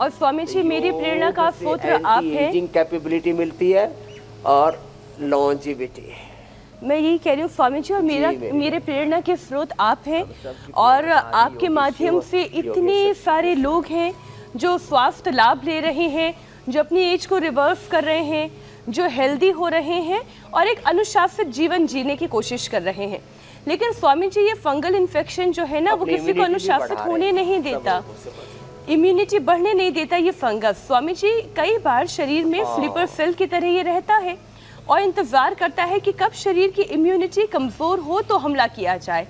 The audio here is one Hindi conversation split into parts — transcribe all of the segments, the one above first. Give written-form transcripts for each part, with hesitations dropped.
और स्वामी जी मेरी प्रेरणा का स्रोत आप हैं। एजिंग कैपेबिलिटी मिलती है और लॉन्जिविटी। मैं यही कह रही हूँ स्वामी जी, और मेरे प्रेरणा के स्रोत आप हैं, और आपके माध्यम से इतने सारे लोग हैं जो स्वास्थ्य लाभ ले रहे हैं, जो अपनी एज को रिवर्स कर रहे हैं, जो हेल्दी हो रहे हैं और एक अनुशासित जीवन जीने की कोशिश कर रहे हैं। लेकिन स्वामी जी ये फंगल इन्फेक्शन जो है ना, वो किसी को अनुशासित होने नहीं देता, इम्यूनिटी बढ़ने नहीं देता। ये फंगस स्वामी जी कई बार शरीर में स्लीपर सेल की तरह ये रहता है और इंतजार करता है कि कब शरीर की इम्यूनिटी कमजोर हो तो हमला किया जाए।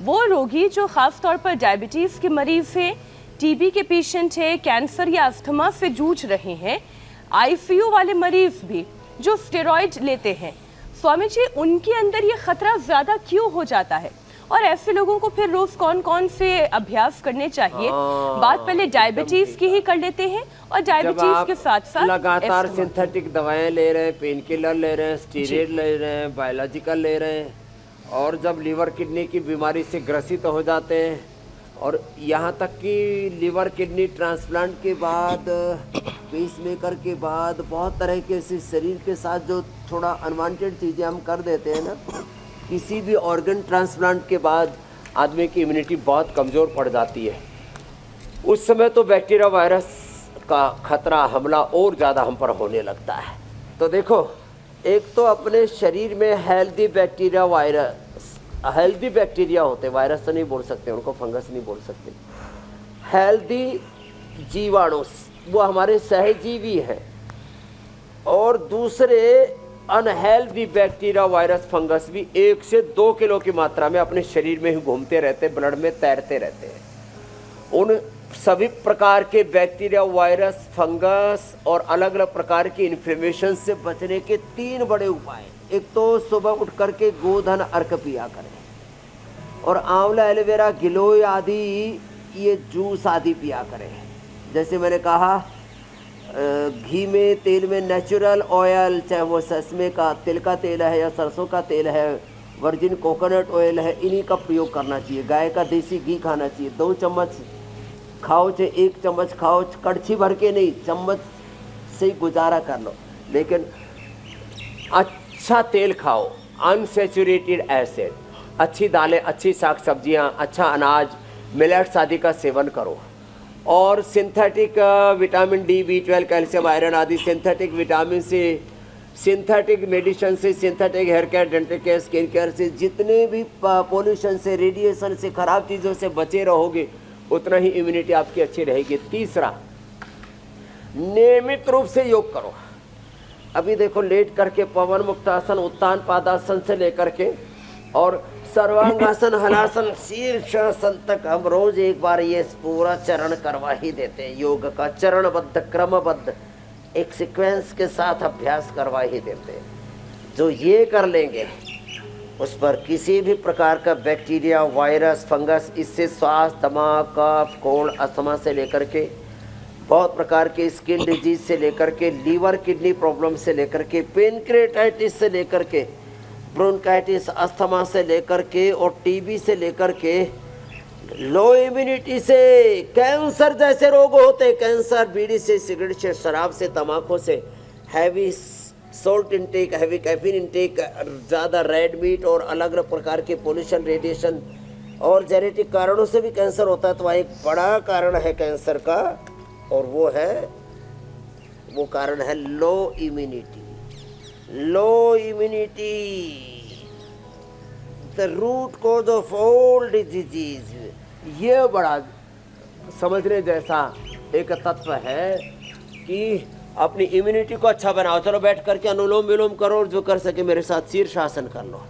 वो रोगी जो खास तौर पर डायबिटीज के मरीज है, टीबी के पेशेंट है, कैंसर या अस्थमा से जूझ रहे हैं, आईसीयू वाले मरीज भी जो स्टेरॉइड लेते हैं, स्वामी जी उनके अंदर ये खतरा ज्यादा क्यों हो जाता है? और ऐसे लोगों को फिर रोज कौन कौन से अभ्यास करने चाहिए? बात पहले डायबिटीज की ही कर लेते हैं, और डायबिटीज के साथ साथ लगातार सिंथेटिक दवाएं ले रहे हैं, पेन किलर ले रहे हैं, स्टीरॉइड ले रहे हैं, बायोलॉजिकल ले रहे हैं, और जब लीवर किडनी की बीमारी से ग्रसित हो जाते हैं, और यहाँ तक कि लीवर किडनी ट्रांसप्लांट के बाद, पेसमेकर के बाद बहुत तरह के ऐसे शरीर के साथ जो थोड़ा अनवांटेड चीज़ें हम कर देते हैं ना, किसी भी ऑर्गन ट्रांसप्लांट के बाद आदमी की इम्यूनिटी बहुत कमज़ोर पड़ जाती है। उस समय तो बैक्टीरिया वायरस का खतरा, हमला और ज़्यादा हम पर होने लगता है। तो देखो, एक तो अपने शरीर में हेल्दी बैक्टीरिया होते, वायरस तो नहीं बोल सकते उनको, फंगस नहीं बोल सकते, हेल्दी जीवाणु वो हमारे सहजीवी हैं, और दूसरे अनहेल्दी बैक्टीरिया वायरस फंगस भी 1 से 2 किलो की मात्रा में अपने शरीर में ही घूमते रहते, ब्लड में तैरते रहते हैं। उन सभी प्रकार के बैक्टीरिया, वायरस, फंगस और अलग अलग प्रकार की इन्फ्लेमेशन से बचने के 3 बड़े उपाय। एक तो सुबह उठ करके गोधन अर्क पिया करें, और आंवला, एलोवेरा, गिलोय आदि ये जूस आदि पिया करें। जैसे मैंने कहा, घी में, तेल में नेचुरल ऑयल, चाहे वो ससमे का तिल का तेल है या सरसों का तेल है, वर्जिन कोकोनट ऑयल है, इन्हीं का प्रयोग करना चाहिए। गाय का देसी घी खाना चाहिए। 2 चम्मच खाओ, चाहे 1 चम्मच खाओ, कड़छी भर के नहीं, चम्मच से ही गुजारा कर लो, लेकिन अच्छा तेल खाओ, अनसेचुरेटेड एसिड, अच्छी दालें, अच्छी साग सब्जियाँ, अच्छा अनाज, मिलेट्स आदि का सेवन करो, और synthetic vitamin D, B12, calcium, iron आदि सिंथेटिक विटामिन से, सिंथेटिक मेडिसिन से, synthetic hair care, dental care, skin care से, जितने भी पोल्यूशन से, रेडिएशन से, खराब चीज़ों से बचे रहोगे, उतना ही इम्यूनिटी आपकी अच्छी रहेगी। तीसरा, नियमित रूप से योग करो। अभी देखो, लेट करके पवन मुक्तासन, उत्तान पादासन से लेकर के और सर्वांगासन, हलासन, शीर्षासन तक हम रोज एक बार ये पूरा चरण करवा ही देते हैं। योग का चरणबद्ध, क्रमबद्ध, एक सीक्वेंस के साथ अभ्यास करवा ही देते हैं। जो ये कर लेंगे, उस पर किसी भी प्रकार का बैक्टीरिया, वायरस, फंगस, इससे श्वास, दमा, कफ, कोल्ड, अस्थमा से लेकर के बहुत प्रकार के स्किन डिजीज से लेकर के, लीवर किडनी प्रॉब्लम से लेकर के, पेनक्रेटाइटिस से लेकर के, ब्रोंकाइटिस, अस्थमा से लेकर के, और टीबी से लेकर के, लो इम्यूनिटी से, कैंसर जैसे रोग होते, कैंसर, बीड़ी से, सिगरेट से, शराब से, तम्बाकू से, heavy salt intake, heavy caffeine intake, ज़्यादा रेड मीट और अलग अलग प्रकार के पोल्यूशन, रेडिएशन और जेनेटिक कारणों से भी कैंसर होता है। तो वह एक बड़ा कारण है कैंसर का, और वो कारण है low immunity. Low immunity, the root cause of all disease. ये बड़ा समझने जैसा एक तत्व है कि अपनी इम्यूनिटी को अच्छा बनाओ। चलो बैठ करके अनुलोम विलोम करो, और जो कर सके मेरे साथ शीर्षासन कर लो।